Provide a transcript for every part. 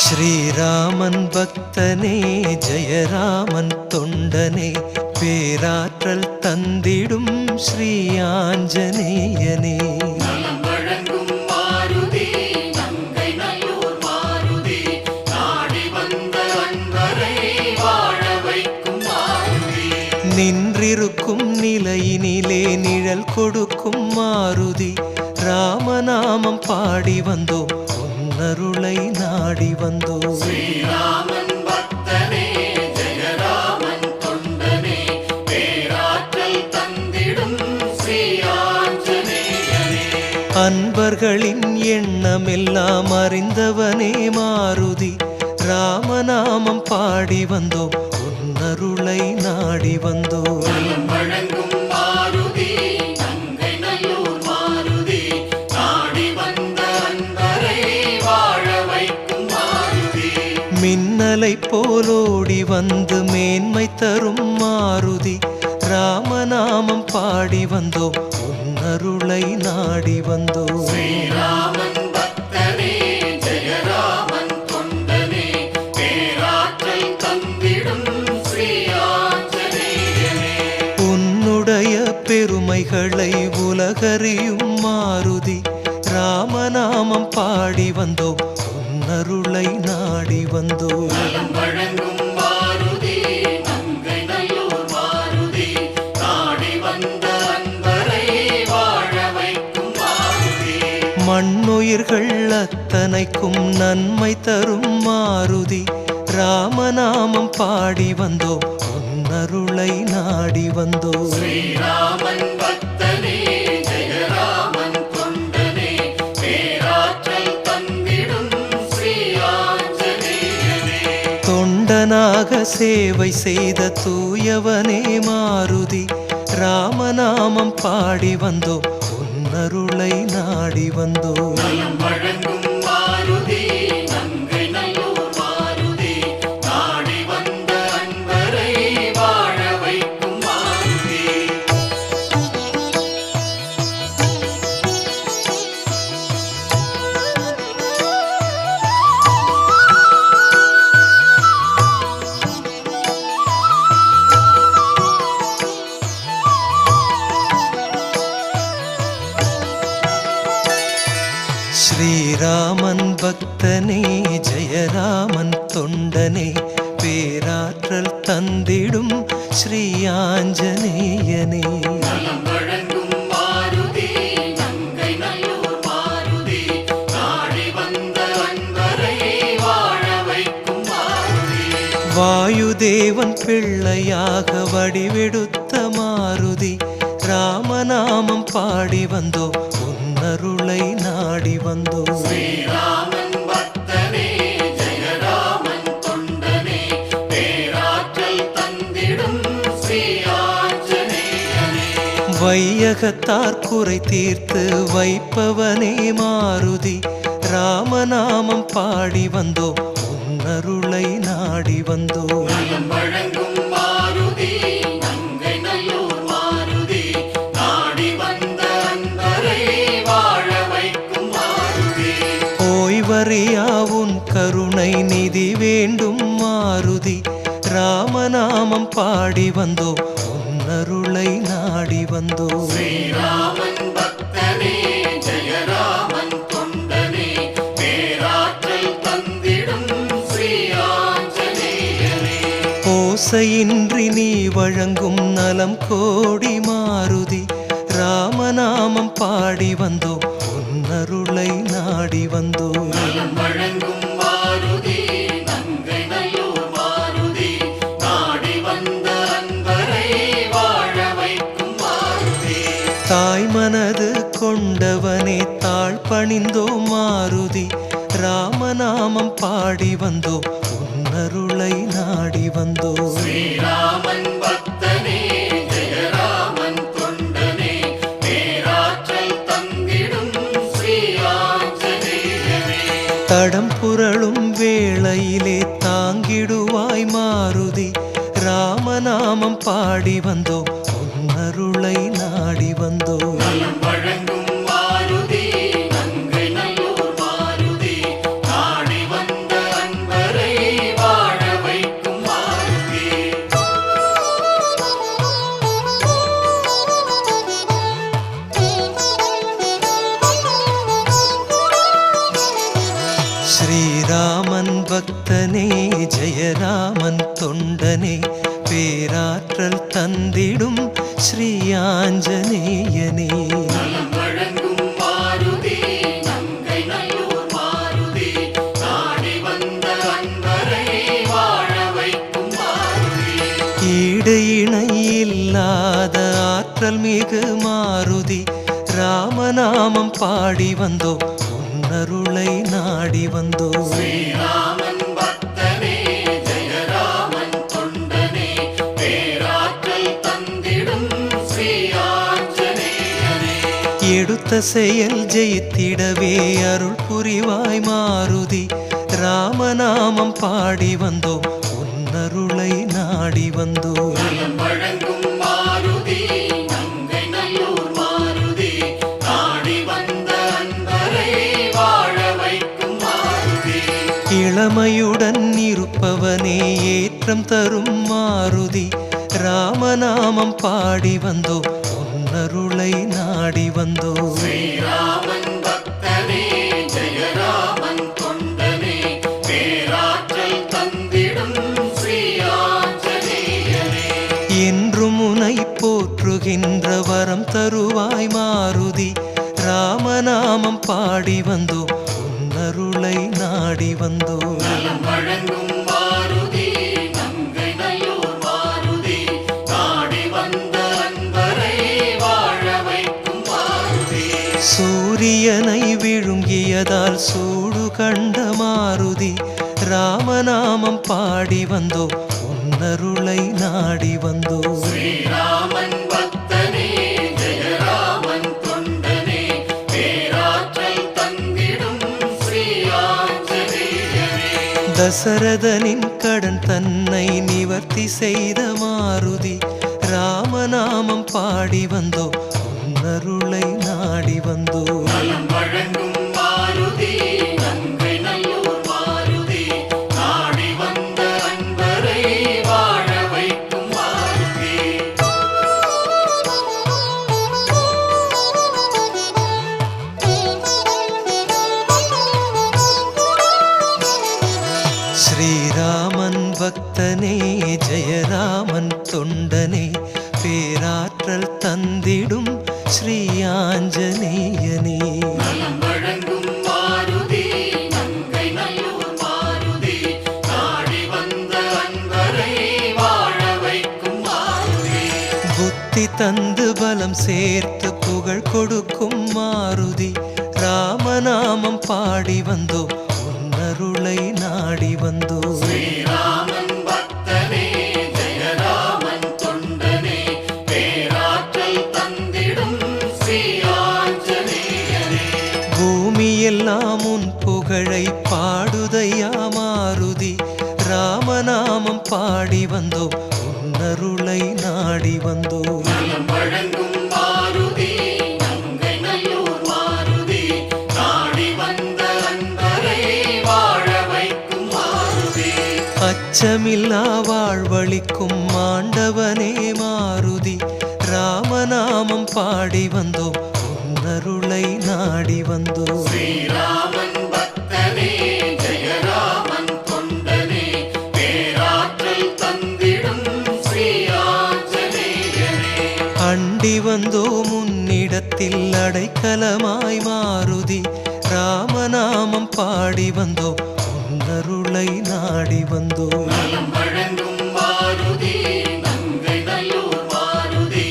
ஸ்ரீராமன் பக்தனே ஜெயராமன் தொண்டனே பேராற்றல் தந்திடும் ஸ்ரீ ஆஞ்சநேயனே நின்றிருக்கும் நிலையினிலே நிழல் கொடுக்கும் மாருதி ராமநாமம் பாடி வந்தோம் அருளை நாடி வந்தோ. ஸ்ரீராமன் பக்தனே ஜெயராமன் தொண்டனே பேராற்றல் தந்திடும் ஸ்ரீ ஆஞ்சநேயனே. அன்பர்களின் எண்ணமெல்லாம் அறிந்தவனே மாருதி ராமநாமம் பாடி வந்தோ உன்னருளை நாடி வந்தோ. வழங்கும் மாருதி நங்கை நல்லூர் மாருதி நாடி வந்த அன்பரை வாழ வைக்கும் மாருதி. மின்னலை போலோடி வந்து மேன்மை தரும் மாருதி ராமநாமம் பாடி வந்தோ உன்னருளை நாடி வந்தோ. ஸ்ரீராமன் பக்தனே ஜெயராமன் தொண்டனே பேராற்றல் தந்திடும் ஸ்ரீ ஆஞ்சநேயனே. உன்னுடைய பெருமைகளை உலகறியும் மாருதி ராமநாமம் பாடி வந்தோ உன்னருளை நாடி வந்தோ. வழங்கும் மாருதி நங்கை நல்லூர் மாருதி நாடி வந்த அன்பரை வாழ வைக்கும் மாருதி. மண்ணுயிர்கள் அத்தனைக்கும் நன்மை தரும் மாருதி ராமநாமம் பாடி வந்தோ உன்னருளை நாடி வந்தோ. ஸ்ரீராமன் பக்தனே ஜெயராமன் தொண்டனே பேராற்றல் தந்திடும் ஸ்ரீ ஆஞ்சநேயனே. தொண்டனாக சேவை செய்த தூயவனே மாருதி ராமநாமம் பாடி வந்தோ உன்னருளை நாடி வந்தோ. வழங்கும் மாருதி நங்கை நல்லூர் மாருதி நாடி வந்த அன்பரை வாழ வைக்கும் மாருதி. ஸ்ரீராமன் பக்தனே ஜெயராமன் தொண்டனே பேராற்றல் தந்திடும் ஸ்ரீ ஆஞ்சநேயனே. வழங்கும் மாருதி நங்கை நல்லூர் மாருதி நாடி வந்த அன்பரை வாழ வைக்கும் மாருதி. வாயுதேவன் பிள்ளையாக வடிவெடுத்த மாருதி ராமநாமம் பாடி வந்தோ உன்னருளை நாடி வந்தோ. ஸ்ரீராமன் பக்தனே ஜெயராமன் தொண்டனே பேராற்றல் தந்திடும் ஸ்ரீ ஆஞ்சநேயனே. வையகத்தார் குறை தீர்த்து வைப்பவனே மாருதி ராமநாமம் பாடி வந்தோ உன்னருளை நாடி வந்தோ. வழங்கும் மாருதி நங்கை நல்லூர் மாருதி நாடி வந்த அன்பரை வாழ வைக்கும் மாருதி. ஓய்வறியா உன் கருணை நிதி வேண்டும் மாருதி ராமநாமம் பாடி வந்தோ உன்னருளை நாடி வந்தோ. ஸ்ரீராமன் பக்தனே ஜெயராமன் தொண்டனே பேராற்றல் தந்திடும் ஸ்ரீ ஆஞ்சநேயனே. ஆசையின்றி நீ வழங்கும் நலம் கோடி மாருதி ராமநாமம் பாடி வந்தோம் உன்னருளை நாடி வந்தோம். நலம் வழங்கும் மாருதி நங்கை நல்லூர் மாருதி நாடி வந்த அன்பரை வாழ வைக்கும் மாருதி. தாய் மனது கொண்டவனே தாழ் பணிந்தோம் மாருதி ராமநாமம் பாடி வந்தோம் உன்னருளை நாடி வந்தோம். ஸ்ரீராமன் பக்தனே ஜெயராமன் தொண்டனே பேராற்றல் தந்திடும் ஸ்ரீ ஆஞ்சநேயனே. தடம் புரளும் வேளையிலே தாங்கிடுவாய் மாருதி ராமநாமம் பாடி வந்தோம் உன்னருளை நாடி வந்தோம். நலம் வழங்கும் மாருதி நங்கை நல்லூர் மாருதி நாடி வந்த அன்பரை வாழ வைக்கும் மாருதி. ஸ்ரீராமன் பக்தனே ஜெயராமன் தொண்டனே பேராற்றல் தந்திடும் ஸ்ரீ ஆஞ்சநேயனே. நலம் வழங்கும் மாருதி நங்கை நல்லூர் மாருதி நாடி வந்த அன்பரை வாழ வைக்கும் மாருதி. ஈடு இணை இல்லாத ஆற்றல் மிகு மாருதி ராமநாமம் பாடி வந்தோம் உன்னருளை நாடி வந்தோம். ஸ்ரீராமன் பக்தனே ஜெயராமன் தொண்டனே பேராற்றல் தந்திடும் ஸ்ரீ ஆஞ்சநேயனே. எடுத்த செயல் ஜெயித்திடவே அருள் புரிவாய் மாருதி ராமநாமம் பாடி வந்தோம் உன்னருளை நாடி வந்தோம். நலம் வழங்கும் மாருதி நங்கை நல்லூர் மாருதி நாடி வந்த அன்பரை வாழ வைக்கும் மாருதி. இளமையுடன் இருப்பவனே ஏற்றம் தரும் மாருதி ராமநாமம் பாடி வந்தோம் உன்னருளை நாடி வந்தோம். ஸ்ரீராமன் பக்தனே ஜெயராமன் தொண்டனே பேராற்றல் தந்திடும் ஸ்ரீ ஆஞ்சநேயனே. என்றும் உனை போற்றுகின்ற வரம் தருவாய் மாருதி ராமநாமம் பாடி வந்தோம் உன்னருளை நாடி வந்தோம். நலம் வழங்கும் மாருதி நங்கை நல்லூர் மாருதி நாடி வந்த அன்பரை வாழ வைக்கும் மாருதி. சூரியனை விழுங்கியதால் சூடு கண்ட மாருதி ராமநாமம் பாடி வந்தோம் உன்னருளை நாடி வந்தோம். ஸ்ரீராமன் பக்தனே ஜெயராமன் தொண்டனே பேராற்றல் தந்திடும் ஸ்ரீ ஆஞ்சநேயனே. தசரதனின் கடன் தன்னை நிவர்த்தி செய்த மாருதி ராமநாமம் பாடி வந்தோம் உன்னருளை நாடி வந்தோம். நலம் வழங்கும் மாருதி நங்கை நல்லூர் மாருதி நாடி வந்த அன்பரை வாழ வைக்கும் மாருதி. ஸ்ரீராமன் பக்தனே ஜெயராமன் தொண்டனே பேராற்றல் தந்திடும் ஸ்ரீ ஆஞ்சநேயனே. நலம் வழங்கும் மாருதி நங்கை நல்லூர் மாருதி நாடி வந்த அன்பரை வாழ வைக்கும் மாருதி. புத்தி தந்து பலம் சேர்த்து புகழ் கொடுக்கும் மாருதி ராமநாமம் பாடி வந்தோம் உன்னருளை நாடி வந்தோம். ஸ்ரீராமன் பக்தனே ஜெயராமன் தொண்டனே பேராற்றல் தந்திடும் ஸ்ரீ ஆஞ்சநேயனே. பூமியெல்லாம் உன் புகழை பாடுதையா மாருதி ராமநாமம் பாடி வந்தோம் உன்னருளை நாடி வந்தோம். நலம் வழங்கும் மாருதி நங்கை நல்லூர் மாருதி நாடி வந்த அன்பரை வாழ வைக்கும் மாருதி. அச்சமில்லா வாழ்வழிக்கும் ஆண்டவனே மாருதி ராமநாமம் பாடி வந்தோம் உன்னருளை நாடி வந்தோம். ஸ்ரீராமன் பக்தனே ஜெயராமன் தொண்டனே பேராற்றல் தந்திடும் வீட்டில் அடைக்கலமாய் மாருதி ராமநாமம் பாடி வந்தோம் உன்னருளை நாடி வந்தோம். நலம் வழங்கும் மாருதி நங்கை நல்லூர் மாருதி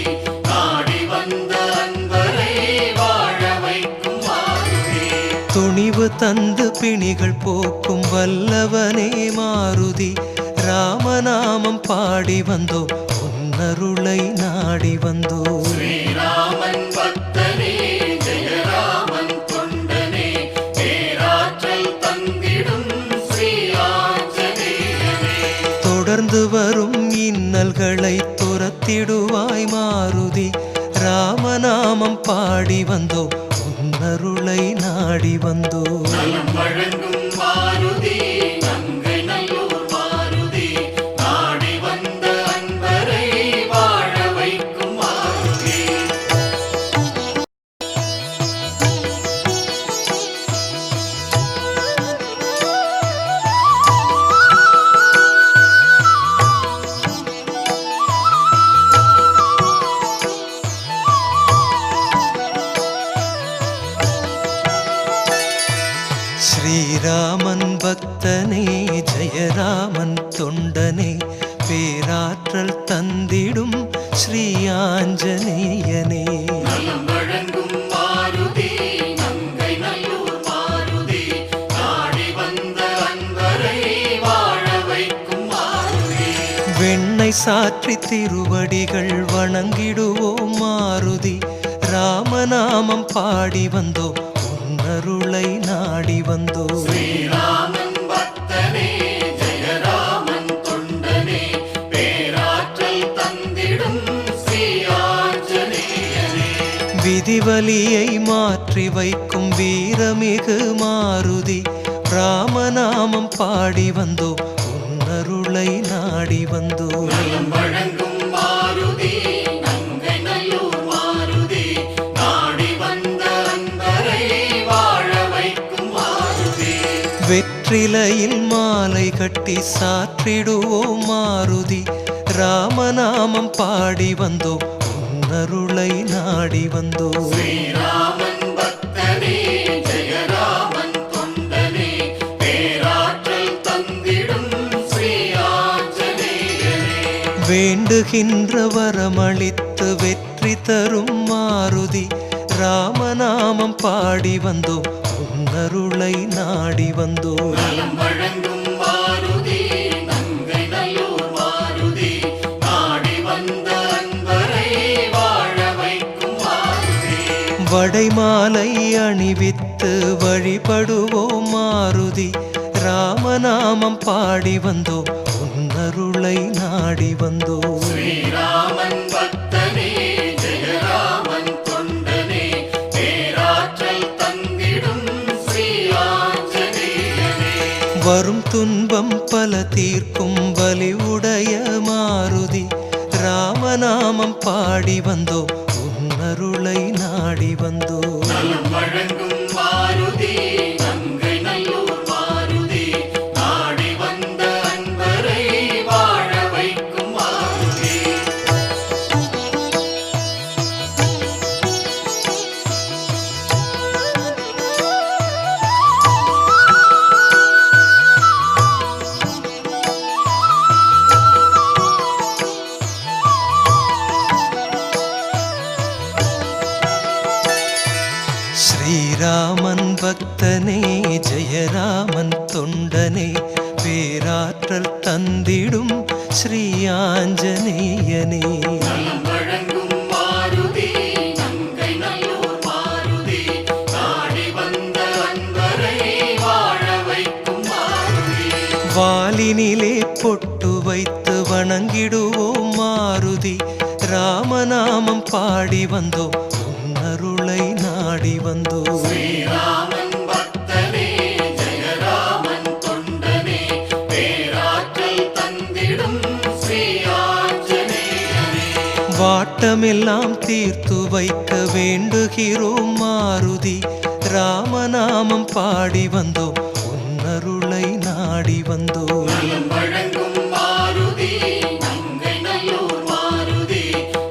நாடி வந்த அன்பரை வாழ வைக்கும் மாருதி. துணிவு தந்து பிணிகள் போக்கும் வல்லவனே மாருதி ராமநாமம் பாடி வந்தோம் உன்னருளை நாடி வந்தோம். ஸ்ரீராமன் பக்தனே ஜெயராமன் தொண்டனே பேராற்றல் தந்திடும் ஸ்ரீ ஆஞ்சநேயனே. தொடர்ந்து வரும் இன்னல்களை துரத்திடுவாய் மாருதி ராமநாமம் பாடி வந்தோம் உன்னருளை நாடி வந்தோம். நலம் வழங்கும் மாருதி நங்கை நல்லூர் மாருதி நாடி வந்த அன்பரை வாழ வைக்கும் மாருதி. ஸ்ரீராமன் பக்தனே ஜெயராமன் தொண்டனே பேராற்றல் தந்திடும் ஸ்ரீ ஆஞ்சநேயனே. நலம் வழங்கும் மாருதி நங்கை நல்லூர் மாருதி நாடி வந்த அன்பரை வாழ வைக்கும் மாருதி. வெண்ணெய் சாற்றி திருவடிகள் வணங்கிடுவோம் மாருதி ராமநாமம் பாடி வந்தோம் உன்னருளை நாடி வந்தோம். ஸ்ரீராமன் பக்தனே ஜெயராமன் தொண்டனே பேராற்றல் தந்திடும் ஸ்ரீ ஆஞ்சநேயனே. விதிவலியை மாற்றி வைக்கும் வீரமிகு மாருதி ராமநாமம் பாடி வந்தோம் உன்னருளை நாடி வந்தோம். நலம் வழங்கும் மாருதி நங்கை நல்லூர் மாருதி நாடி வந்த அன்பரை வாழ வைக்கும் மாருதி. வெற்றிலையில் மாலை கட்டி சாற்றிடுவோம் மாருதி ராமநாமம் பாடி வந்தோம் உன்னருளை நாடி வந்தோம். ஸ்ரீராமன் பக்தனே ஜெயராமன் தொண்டனே பேராற்றல் தந்திடும் ஸ்ரீ ஆஞ்சநேயனே. வேண்டுகின்ற வரமளித்து வெற்றி தரும் மாருதி ராமநாமம் பாடி வந்தோம் உன்னருளை நாடி வந்தோம். நலம் வழங்கும் மாருதி நங்கை நல்லூர் மாருதி நாடி வந்த அன்பரை வாழ வைக்கும் மாருதி. வடைமாலை அணிவித்து வழிபடுவோம் மாருதி ராமநாமம் பாடி வந்தோம் உன்னருளை நாடி வந்தோம். ஸ்ரீராமன் பக்தனே ஜெயராமன் தொண்டனே பேராற்றல் தந்திடும் ஸ்ரீ ஆஞ்சநேயனே. வரும் துன்பம் பல தீர்க்கும் வலிவுடைய மாருதி ராமநாமம் பாடி வந்தோம் உன்னருளை நாடி வந்தோம். நலம் வழங்கும் மாருதி நங்கை நல்லூர் மாருதி நாடி வந்த அன்பரை வாழ வைக்கும் மாருதி. ஸ்ரீராமன் பக்தனே ஜெயராமன் தொண்டனே பேராற்றல் தந்திடும் ஸ்ரீ ஆஞ்சநேயனே. நலம் வழங்கும் மாருதி நங்கை நல்லூர் மாருதி நாடி வந்த அன்பரை வாழ வைக்கும் மாருதி. வாலினிலே பொட்டு வைத்து வணங்கிடுவோம் மாருதி ராமநாமம் பாடி வந்தோம் உன்னருளை நாடி வந்தோம். ஸ்ரீராமன் பக்தனே ஜெயராமன் தொண்டனே பேராற்றல் தந்திடும் ஸ்ரீ ஆஞ்சநேயனே. வாட்டமெல்லாம் தீர்த்து வைக்க வேண்டுகிறோம் மாருதி ராமநாமம் பாடி வந்தோம் உன்னருளை நாடி வந்தோம். நலம் வழங்கும் மாருதி நங்கை நல்லூர் மாருதி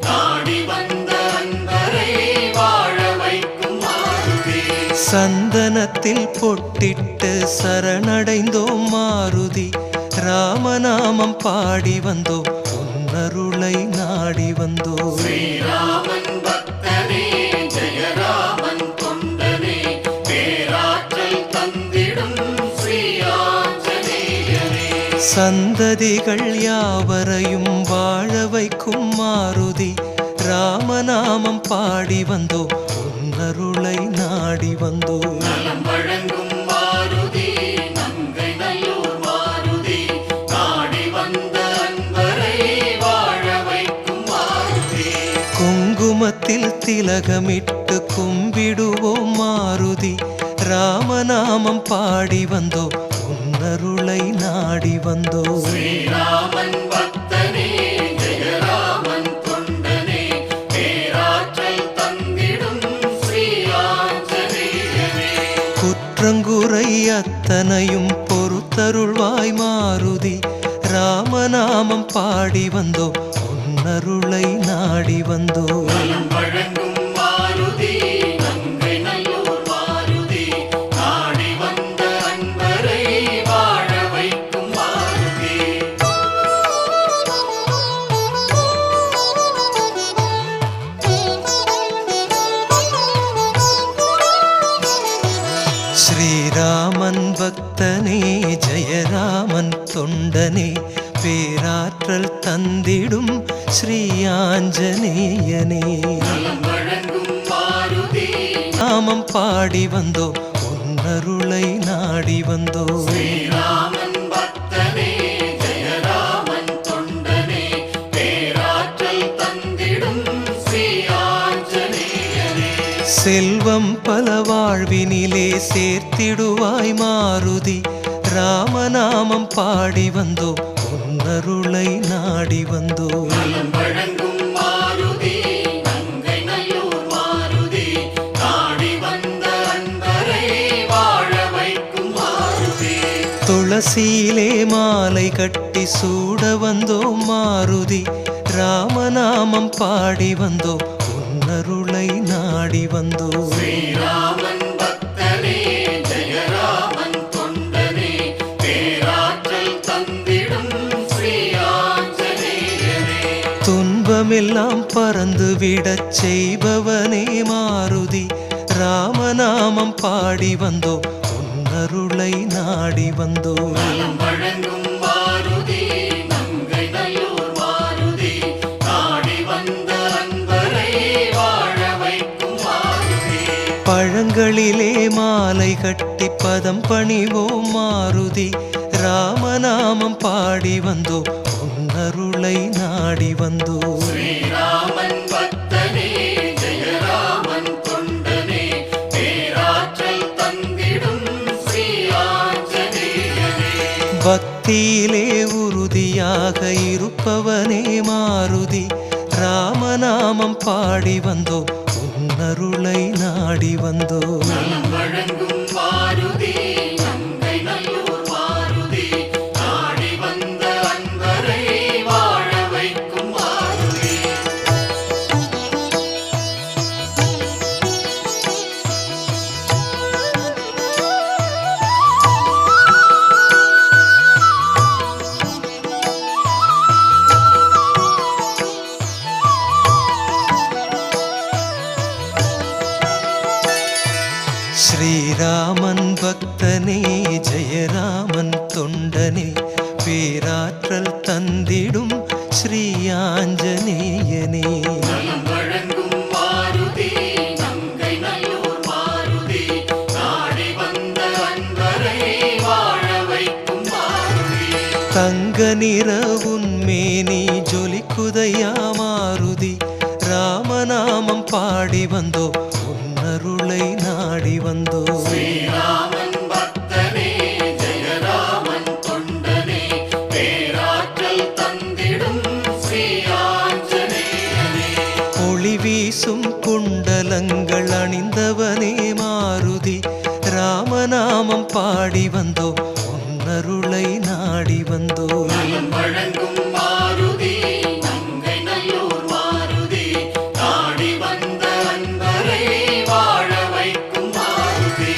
நாடி வந்த அன்பரை வாழ பொட்டிட்டு சரணடைந்தோம் மாருதி ராமநாமம் பாடி வந்தோம் உன்னருளை நாடி வந்தோம். ஸ்ரீராமன் பக்தனே ஜெயராமன் தொண்டனே பேராற்றல் தந்திடும் ஸ்ரீ ஆஞ்சநேயனே. சந்ததிகள் யாவரையும் வாழ வைக்கும் மாருதி ராமநாமம் பாடி வந்தோம் உன்னருளை நாடி வந்தோம். நலம் வழங்கும் மாருதி நங்கை நல்லூர் மாருதி நாடி வந்த அன்பரை வாழ வைக்கும் மாருதி. குங்குமத்தில் திலகமிட்டு கும்பிடுவோம் மாருதி ராமநாமம் பாடி வந்தோம் உன்னருளை நாடி வந்தோம். ஸ்ரீராமன் பக்தனே ஜெயராமன் தொண்டனே பேராற்றல் தந்திடும் ஸ்ரீ ஆஞ்சநேயனே. குற்றங்குறை அத்தனையும் பொறுத்தருள்வாய் மாருதி ராமநாமம் பாடி வந்தோம் உன்னருளை நாடி வந்தோம். நலம் வழங்கும் மாருதி நங்கை நல்லூர் மாருதி நாடி வந்த அன்பரை வாழ வைக்கும் மாருதி. ஸ்ரீராமன் பக்தனே ஜெயராமன் தொண்டனே பேராற்றல் தந்திடும் ஸ்ரீ ஆஞ்சநேயனே. நலம் வழங்கும் மாருதி நாமம் பாடி வந்தோம் உன்னருளை நாடி வந்தோம். ஸ்ரீராமன் பக்தனே ஜெயராமன் தொண்டனே பேராற்றல் தந்திடும் ஸ்ரீ ஆஞ்சநேயனே. செல்வம் பல வாழ்வினிலே சேர்த்திடுவாய் மாருதி ராமநாமம் பாடி வந்தோம் உன்னருளை நாடி வந்தோம். நலம் வழங்கும் மாருதி நங்கை நல்லூர் மாருதி நாடி வந்த அன்பரை வாழ வைக்கும் மாருதி. துளசியிலே மாலை கட்டி சூட வந்தோம் மாருதி ராமநாமம் பாடி வந்தோம் உன்னருளை நாடி வந்தோம். ஸ்ரீராமன் பக்தனே ஜெயராமன் தொண்டனே பேராற்றல் தந்திடும் ஸ்ரீ ஆஞ்சநேயனே. துன்பமெல்லாம் பறந்து விடச் செய்பவனே மாருதி ராமநாமம் பாடி வந்தோம் உன்னருளை நாடி வந்தோம். நலம் வழங்கும் மாருதி நங்கை நல்லூர் மாருதி நாடி வந்த அன்பரை வாழ வைக்கும் மாருதி. பழங்களிலே மாலை கட்டி பதம் பணிவோம் மாருதி ராமநாமம் பாடி வந்தோம் உன்னருளை நாடி வந்தோம். ஸ்ரீராமன் பக்தனே ஜெயராமன் தொண்டனே பேராற்றல் தந்திடும் ஸ்ரீ ஆஞ்சநேயனே. பக்தியிலே உறுதியாக இருப்பவனே மாருதி ராமநாமம் பாடி வந்தோம் உன்னருளை நாடி வந்தோம். நலம் வழங்கும் மாருதி நங்கை நல்லூர் மாருதி நாடி வந்த அன்பரை வாழ வைக்கும் மாருதி. ஸ்ரீராமன் பக்தனே ஜெயராமன் தொண்டனே பேராற்றல் தந்திடும் ஸ்ரீ ஆஞ்சநேயனே. நலம் வழங்கும் மாருதி நங்கை நல்லூர் மாருதி நாடி வந்த அன்பரை வாழ வைக்கும் மாருதி. தங்க நிற உன்மேனி ஜொலிக்குதையா மாருதி ராமநாமம் பாடி வந்தோம் உன்னருளை நாடி வந்தோம். ஸ்ரீராமன் பக்தனே ஜெயராமன் தொண்டனே பேராற்றல் தந்திடும் ஸ்ரீ ஆஞ்சநேயனே. ஒளி வீசும் குண்டலங்கள் அணிந்தவனே மாருதி ராமநாமம் பாடி வந்தோம் உன்னருளை நாடி வந்தோம். நலம் வழங்கும் மாருதி நங்கை நல்லூர் மாருதி நாடி வந்த அன்பரை வாழ வைக்கும் மாருதி.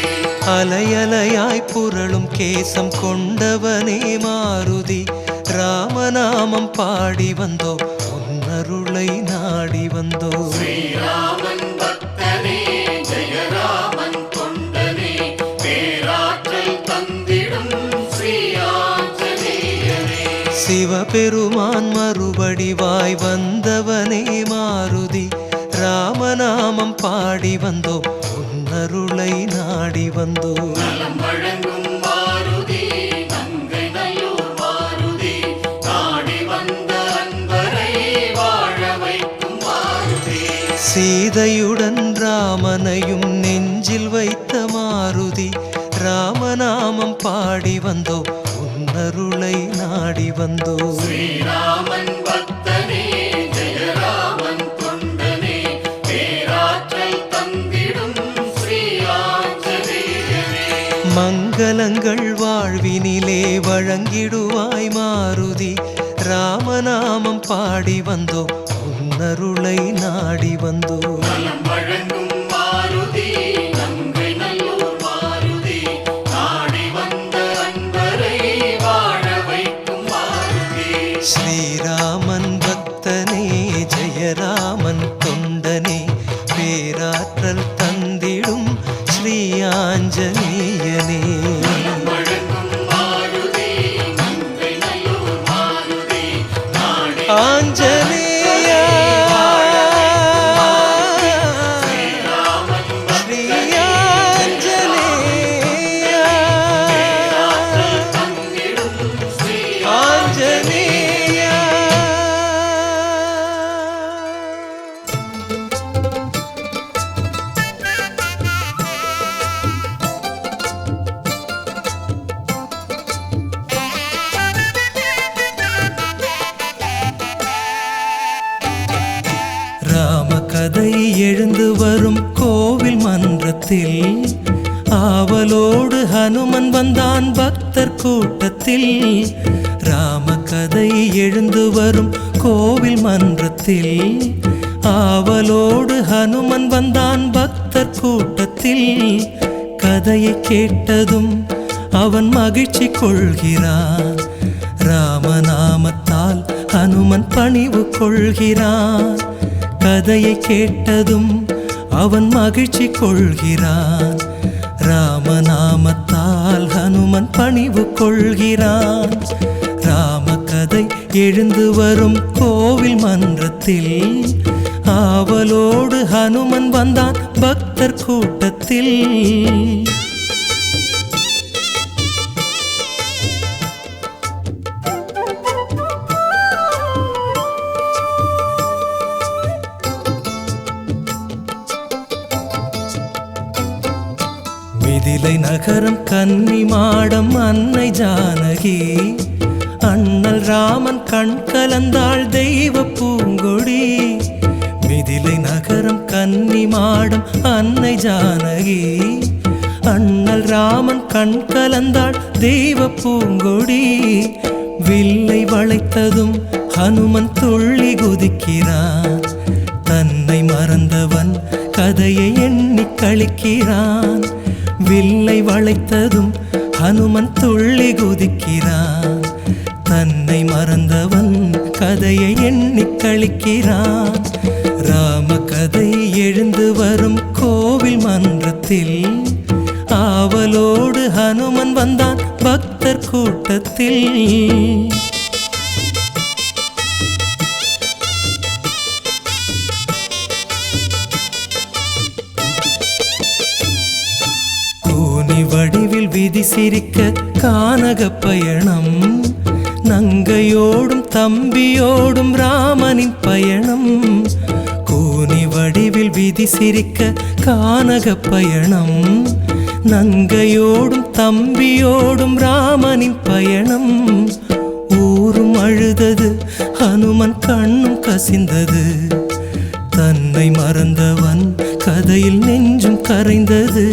அலையல கேசம் கொண்டவனே மாருதி ராமநாமம் பாடி வந்தோ உன்னருளை நாடி வந்தோ ஸ்ரீராமன் பக்தனே ஜெயராமன் தொண்டனே பேராற்றல் தந்திடும் ஸ்ரீ ஆஞ்சநேயனே சிவபெருமான் மறுபடிவாய் வந்தவனே மாருதி ராமநாமம் பாடி வந்தோ உன்னருளை நாடி வந்தோ நலம் வழங்கும் மாருதி நங்கை நல்லூர் மாருதி நாடி வந்த அன்பரை வாழ வைக்கும் மாருதி சீதையுடன் ராமனையும் நெஞ்சில் வைத்த மாருதி ராமநாமம் பாடி வந்தோ உன்னருளை நாடி வந்தோ ஸ்ரீராமன் பக்தனே ஜெயராமன் தொண்டனே பேராற்றல் தந்திடும் ஸ்ரீ ஆஞ்சநேயனே மங்களங்கள் வாழ்வினிலே வழங்கிடுவாய் மாருதி ராமநாமம் பாடி வந்தோ உன்னருளை நாடி வந்தோ நலம் வழங்கும் மாருதி நங்கை நல்லூர் மாருதி நாடி வந்த அன்பரை வாழ வைக்கும் மாருதி ஸ்ரீராமன் பக்தனே ஜெயராமன் தொண்டனே பேராற்றல் தந்திடும் ஸ்ரீ ஆஞ்சநேயனே வழங்கும் மாருதி நங்கை நல்லூர் மாருதி நாடி ஆஞ்சநேயா ஸ்ரீ ஆஞ்சநேயா தந்திடும் ஸ்ரீ ஆஞ்சநேயா ராம கதை எழுந்து வரும் கோவில் மன்றத்தில் ஆவலோடு ஹனுமன் வந்தான் பக்தர் கூட்டத்தில் ராம கதை எழுந்து வரும் கோவில் மன்றத்தில் ஆவலோடு ஹனுமன் வந்தான் பக்தர் கூட்டத்தில் கதையை கேட்டதும் அவன் மகிழ்ச்சி கொள்கிறான் ராமநாமத்தால் ஹனுமன் பணிவு கொள்கிறான் கதையை கேட்டதும் அவன் மகிழ்ச்சி கொள்கிறான் ராமநாமத்தால் ஹனுமன் பணிவு கொள்கிறான் ராம கதை எழுந்து வரும் கோவில் மன்றத்தில் ஆவலோடு ஹனுமன் வந்தான் பக்தர் கூட்டத்தில் மிதிலை நகரம் கன்னி மாடம் அன்னை ஜானகி அண்ணல் ராமன் கண் கலந்தாள் தெய்வ பூங்கொடி மிதிலை நகரம் கன்னி மாடம் அன்னை ஜானகி அண்ணல் ராமன் கண் கலந்தாள் தெய்வ பூங்கொடி வில்லை வளைத்ததும் ஹனுமன் துள்ளி குதிக்கிறான் தன்னை மறந்தவன் கதையை எண்ணி கழிக்கிறான் வில்லை வளைத்ததும் ஹனுமன் துள்ளி குதிக்கிறான் தன்னை மறந்தவன் கதையை எண்ணி கழிக்கிறான் ராம கதை எழுந்து வரும் கோவில் மன்றத்தில் ஆவலோடு ஹனுமன் வந்தான் பக்தர் கூட்டத்தில் கூனி வடிவில் விதி சிரிக்க கானக பயணம் நங்கையோடும் தம்பியோடும் ராமனின் பயணம் கூனி வடிவில் விதி சிரிக்க கானக பயணம் நங்கையோடும் தம்பியோடும் ராமனின் பயணம் ஊரும் அழுதது ஹனுமன் கண்ணும் கசிந்தது தன்னை மறந்தவன் கதையில் நெஞ்சும் கரைந்தது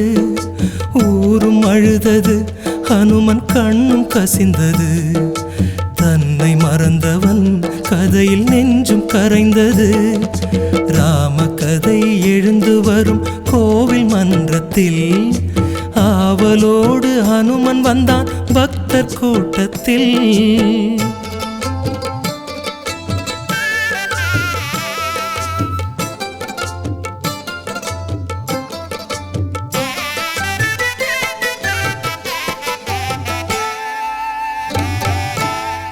ஊரும் அழுதது ஹனுமன் கண்ணும் கசிந்தது தன்னை மறந்தவன் கதையில் நெஞ்சும் கரைந்தது ராம கதை எழுந்து வரும் கோவில் மன்றத்தில் ஆவல் ஆவலோடு ஹனுமன் வந்தான் பக்தர் கூட்டத்தில்.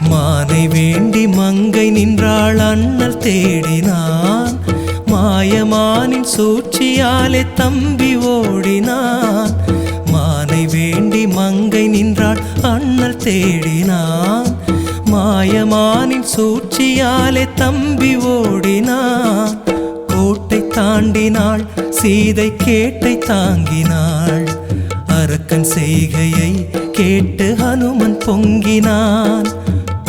மானை வேண்டி மங்கை நின்றாள் அண்ணல் தேடினான். மாயமானின் சூழ்ச்சியாலே தம்பி ஓடினான். மானை வேண்டி மங்கை நின்றாள் அண்ணல் தேடினான். மாயமானின் சூழ்ச்சியாலே தம்பி ஓடினான். கோட்டை தாண்டினாள் சீதை கேட்டை தாங்கினாள். அரக்கன் செய்கையை கேட்டு ஹனுமன் பொங்கினான்.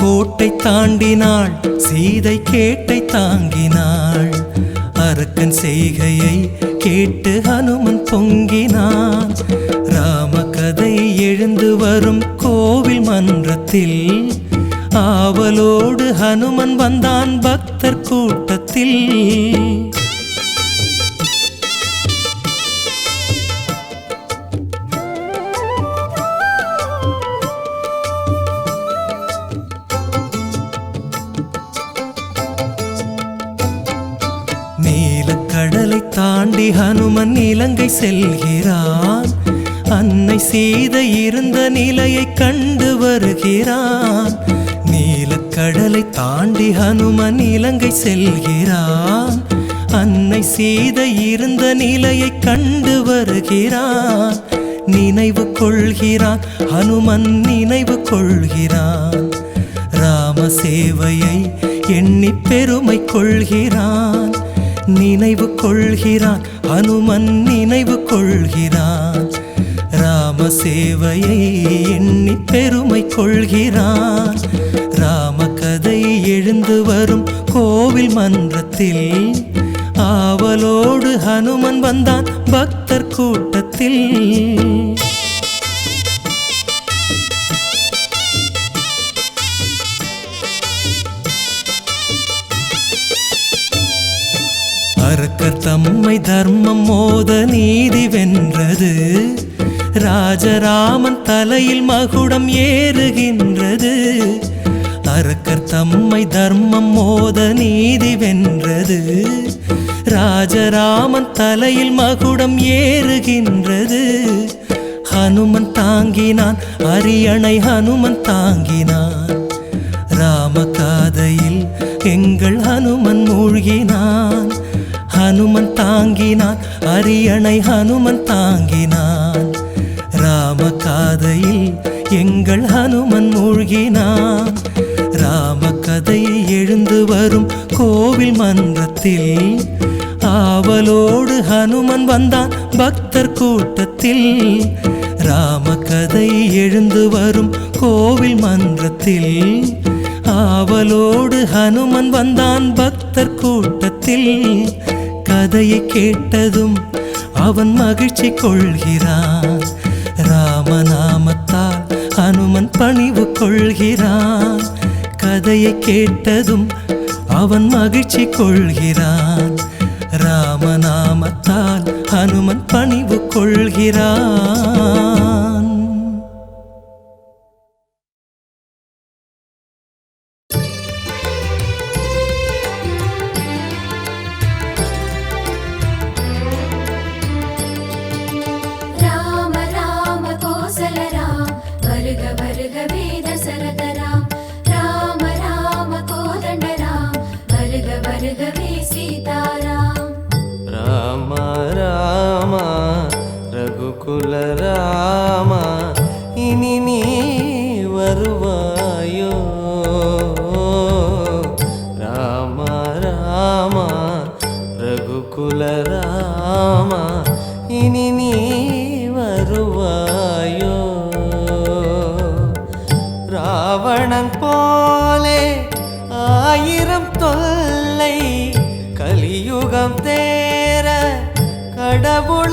கோட்டை தாண்டினாள் சீதை கேட்டை தாங்கினாள். அரக்கன் செய்கையை கேட்டு ஹனுமன் பொங்கினான். ராம கதை எழுந்து வரும் கோவில் மன்றத்தில். ஆவலோடு ஹனுமன் வந்தான் பக்தர் கூட்டத்தில். நீலக்கடலை தாண்டி ஹனுமன் இலங்கை செல்கிறான். அன்னை சீதை இருந்த நிலையை கண்டு வருகிறான். நீலக்கடலை தாண்டி ஹனுமன் இலங்கை செல்கிறான். அன்னை சீதை இருந்த நிலையை கண்டு வருகிறான். நினைவு கொள்கிறான் ஹனுமன் நினைவு கொள்கிறான். ராம சேவையை எண்ணி பெருமை கொள்கிறான். நினைவு கொள்கிறான் ஹனுமன் நினைவு கொள்கிறான். ராம சேவையை எண்ணி பெருமை கொள்கிறான். ராம கதை எழுந்து வரும் கோவில் மன்றத்தில். ஆவலோடு ஹனுமன் வந்தான் பக்தர் கூட்டத்தில். அரக்கர் தம்மை தர்மம் மோத நீதி வென்றது. ராஜராமன் தலையில் மகுடம் ஏறுகின்றது. அரக்கர் தம்மை தர்மம் மோத நீதி வென்றது. ராஜராமன் தலையில் மகுடம் ஏறுகின்றது. ஹனுமன் தாங்கினான் அரியணை ஹனுமன் தாங்கினான். ராம காதையில் எங்கள் ஹனுமன் மூழ்கினான். ஹனுமன் தாங்கினான் அரியணை ஹனுமன் தாங்கினான். ராம காதையில் எங்கள் ஹனுமன் மூழ்கினான். ராம கதை எழுந்து வரும் கோவில் மன்றத்தில். ஆவலோடு ஹனுமன் வந்தான் பக்தர் கூட்டத்தில். ராம கதை எழுந்து வரும் கோவில் மன்றத்தில். ஆவலோடு ஹனுமன் வந்தான் பக்தர் கூட்டத்தில். கதையை கேட்டதும் அவன் மகிழ்ச்சி கொள்கிறான். ராமநாமத்தால் ஹனுமன் பணிவு கொள்கிறான். கதையை கேட்டதும் அவன் மகிழ்ச்சி கொள்கிறான். ராமநாமத்தால் ஹனுமன் பணிவு கொள்கிறான். குல ராமா இனி நீ வருவாயோ. ராமா ராமா ரகுகுல ராமா இனி நீ வருவாயோ. ராவணன் போலே ஆயிரம் தொல்லை கலியுகம் தேர கடவுள